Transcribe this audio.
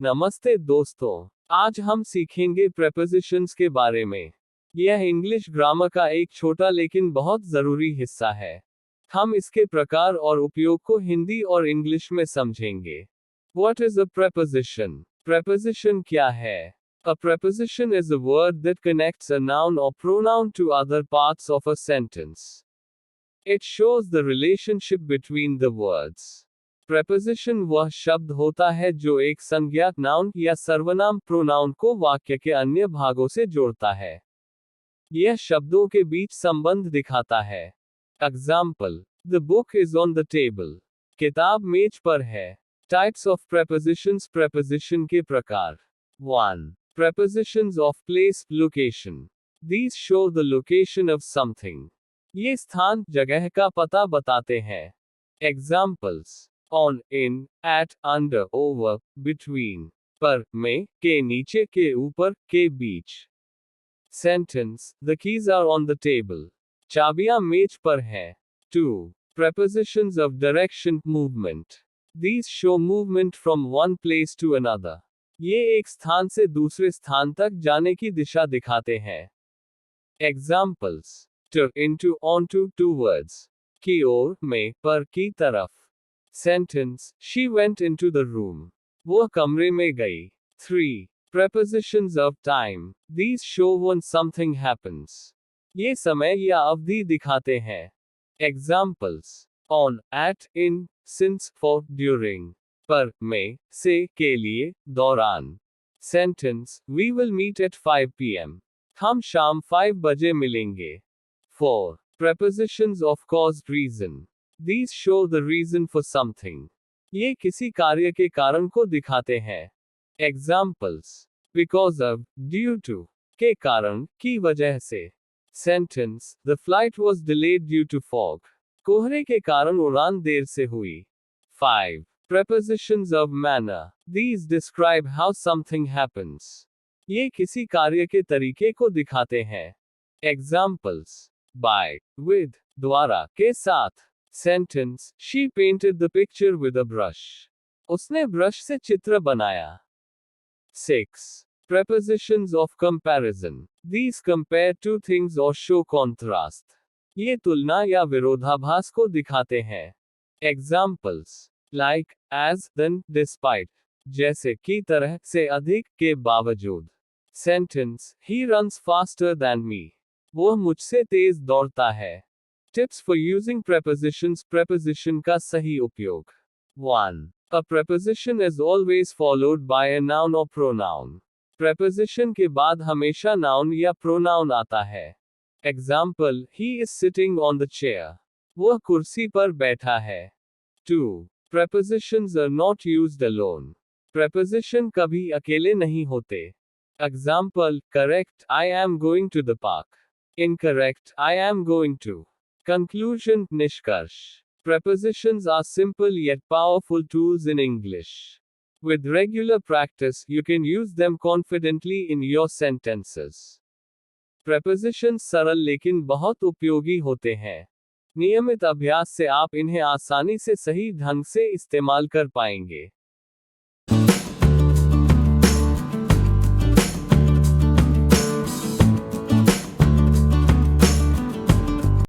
नमस्ते दोस्तों, आज हम सीखेंगे प्रेपोजिशंस के बारे में। यह इंग्लिश ग्रामर का एक छोटा लेकिन बहुत ज़रूरी हिस्सा है। हम इसके प्रकार और उपयोग को हिंदी और इंग्लिश में समझेंगे। What is a preposition? Preposition क्या है? A preposition is a word that connects a noun or pronoun to other parts of a sentence. It shows the relationship between the words. Preposition वह शब्द होता है जो एक संज्ञा नाउन या सर्वनाम प्रोनाउन को वाक्य के अन्य भागों से जोड़ता है। यह शब्दों के बीच संबंध दिखाता है। Example, the book is on the table. किताब मेज पर है। टाइप्स ऑफ प्रेपोजिशंस, प्रेपोजिशन के प्रकार। 1. Prepositions of place, location. These show the location of something. ये स्थान, जगह का पता बताते हैं। Examples: on, in, at, under, over, between, पर, में, के नीचे, के ऊपर, के बीच। Sentence: The keys are on the table. चाबियां मेज पर हैं। 2. Prepositions of direction, movement. These show movement from one place to another. ये एक स्थान से दूसरे स्थान तक जाने की दिशा दिखाते हैं। Examples: to, into, onto, towards, की ओर, में, पर, की तरफ। Sentence: She went into the room. वह कमरे में गई। 3. Prepositions of time. These show when something happens. ये समय या अवधि दिखाते हैं। Examples: on, at, in, since, for, during, पर, में, से, के लिए, दौरान। Sentence: We will meet at 5 p.m. हम शाम 5 बजे मिलेंगे। 4. Prepositions of cause, reason. These show the reason for something. ये किसी कार्य के कारण को दिखाते हैं। Examples: because of, due to, के कारण, की वजह से। Sentence: The flight was delayed due to fog. कोहरे के कारण उड़ान देर से हुई। 5. Prepositions of manner. These describe how something happens. ये किसी कार्य के तरीके को दिखाते हैं। Examples: by, with, द्वारा, के साथ। Sentence: She painted the picture with a brush. उसने ब्रश से चित्र बनाया। 6. Prepositions of comparison. These compare two things or show contrast. ये तुलना या विरोधाभास को दिखाते हैं। Examples: like, as, than, despite. जैसे, की तरह, से अधिक, के बावजूद। Sentence: He runs faster than me. वह मुझसे तेज दौड़ता है। Tips for using prepositions. Preposition का सही उपयोग। 1. A preposition is always followed by a noun or pronoun. Preposition के बाद हमेशा noun या pronoun आता है। Example: He is sitting on the chair. वह कुर्सी पर बैठा है। 2. Prepositions are not used alone. Preposition कभी अकेले नहीं होते। Example: Correct, I am going to the park. Incorrect, I am going to. Conclusion, निष्कर्ष। Prepositions are simple yet powerful tools in English. With regular practice, you can use them confidently in your sentences. Prepositions सरल लेकिन बहुत उपयोगी होते हैं। नियमित अभ्यास से आप इन्हें आसानी से सही ढंग से इस्तेमाल कर पाएंगे।